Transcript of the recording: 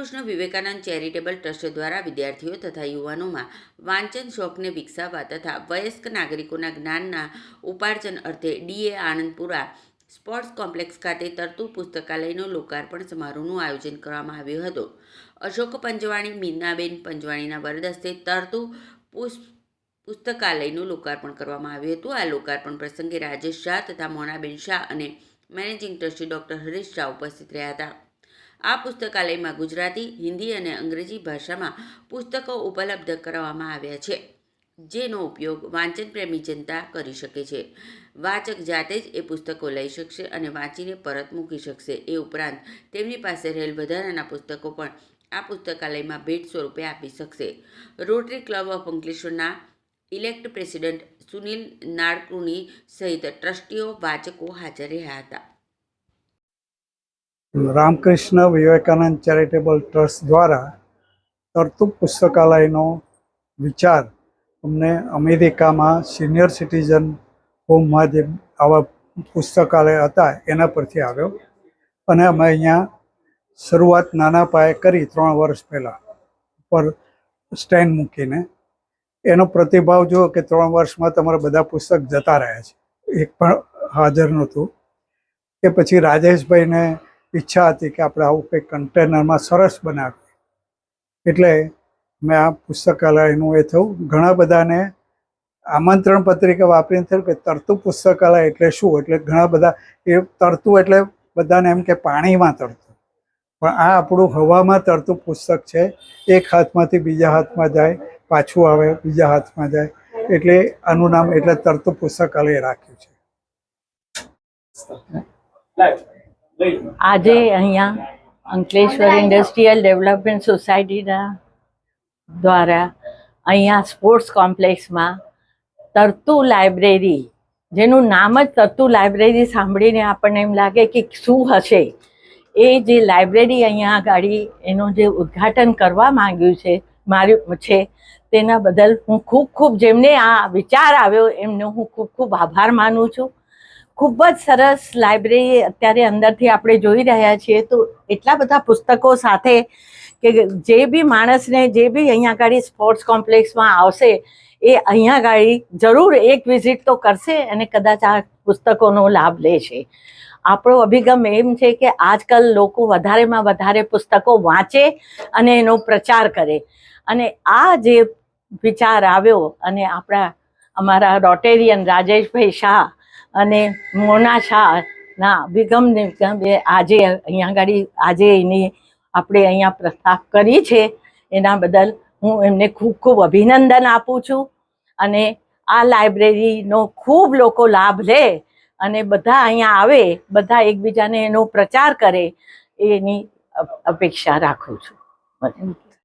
Ramakrishna Vivekananda charitable trust દ્વારા વિદ્યાર્થીઓ તથા યુવાનોમાં વાંચન શોખને વિકસાવવા તથા વયસ્ક નાગરિકોના જ્ઞાનના ઉપાર્જન અર્થે ડીએ આનંદપુરા સ્પોર્ટ્સ કોમ્પ્લેક્સ ખાતે તરતું પુસ્તકાલયનો લોકાર્પણ સમારોહનું આયોજન કરવામાં આવ્યું હતું. અશોક પંજવાણી, મીનાબેન પંજવાણીના વરદ હસ્તે તરતું પુસ્તકાલયનું લોકાર્પણ કરવામાં આવ્યું હતું. આ લોકાર્પણ પ્રસંગે રાજેશ શાહ તથા મોનાબેન શાહ અને managing trustee doctor Harish Shah ઉપસ્થિત રહ્યા હતા. આ પુસ્તકાલયમાં ગુજરાતી, હિન્દી અને અંગ્રેજી ભાષામાં પુસ્તકો ઉપલબ્ધ કરાવવામાં આવ્યા છે, જેનો ઉપયોગ વાંચન પ્રેમી જનતા કરી શકે છે. વાચક જાતે જ એ પુસ્તકો લઈ શકશે અને વાંચીને પરત મૂકી શકશે. એ ઉપરાંત તેમની પાસે રહેલ વધારાના પુસ્તકો પણ આ પુસ્તકાલયમાં ભેટ સ્વરૂપે આપી શકશે. રોટરી ક્લબ ઓફ અંકલેશ્વરના ઇલેક્ટ પ્રેસિડેન્ટ સુનિલ નાડકુની સહિત ટ્રસ્ટીઓ, વાચકો હાજર રહ્યા હતા. રામકૃષ્ણ વિવેકાનંદ ચેરિટેબલ ટ્રસ્ટ દ્વારા તરતું પુસ્તકાલયનો વિચાર અમને અમેરિકામાં સિનિયર સિટીઝન હોમમાં જે આવા પુસ્તકાલય હતા એના પરથી આવ્યો અને અમે અહીંયા શરૂઆત નાના પાયે કરી 3 વર્ષ પહેલાં પર સ્ટેન્ડ મૂકીને. એનો પ્રતિભાવ જુઓ કે 3 વર્ષમાં તમારા બધા પુસ્તક જતા રહ્યા છે, એક પણ હાજર નહોતું. કે પછી રાજેશભાઈને ઈચ્છા હતી કે આપણે આવું કંઈક કન્ટેનરમાં સરસ બનાવીએ, એટલે મેં આ પુસ્તકાલયનું એ થયું. ઘણા બધાને આમંત્રણ પત્રિકા વાપરીને થયું કે તરતું પુસ્તકાલય એટલે શું, એટલે ઘણા બધા એ તરતું એટલે બધાને એમ કે પાણીમાં તરતું, પણ આ આપણું હવામાં તરતું પુસ્તક છે. એક હાથમાંથી બીજા હાથમાં જાય, પાછું આવે, બીજા હાથમાં જાય, એટલે આનું નામ એટલે તરતું પુસ્તકાલય રાખ્યું છે. આજે અહીંયા અંકલેશ્વર ઇન્ડસ્ટ્રીયલ ડેવલપમેન્ટ સોસાયટીના દ્વારા અહીંયા સ્પોર્ટ્સ કોમ્પ્લેક્સમાં તરતું લાઇબ્રેરી, જેનું નામ જ તરતું લાઇબ્રેરી સાંભળીને આપણને એમ લાગે કે શું હશે, એ જે લાઇબ્રેરી અહીંયા આગળ એનું જે ઉદ્ઘાટન કરવા માંગ્યું છે તેના બદલ હું ખૂબ જેમને આ વિચાર આવ્યો એમનો હું ખૂબ આભાર માનું છું. ખૂબ જ સરસ લાઇબ્રેરી અત્યારે અંદરથી આપણે જોઈ રહ્યા છીએ તો એટલા બધા પુસ્તકો સાથે કે જે બી માણસને જે બી અહીંયા આગળ સ્પોર્ટ્સ કોમ્પ્લેક્સમાં આવશે એ અહીંયા આગળ જરૂર એક વિઝિટ તો કરશે અને કદાચ આ પુસ્તકોનો લાભ લેશે. આપણો અભિગમ એમ છે કે આજકાલ લોકો વધારેમાં વધારે પુસ્તકો વાંચે અને એનો પ્રચાર કરે, અને આ જે વિચાર આવ્યો અને અમારા રોટેરિયન રાજેશભાઈ શાહ અને મોના શાહના અભિગમને આજે અહીંયા આગળ એની આપણે અહીંયા પ્રસ્થાપ કરી છે, એના બદલ હું એમને ખૂબ અભિનંદન આપું છું. અને આ લાઇબ્રેરીનો ખૂબ લોકો લાભ લે અને બધા અહીંયા આવે, બધા એકબીજાને એનો પ્રચાર કરે એની અપેક્ષા રાખું છું.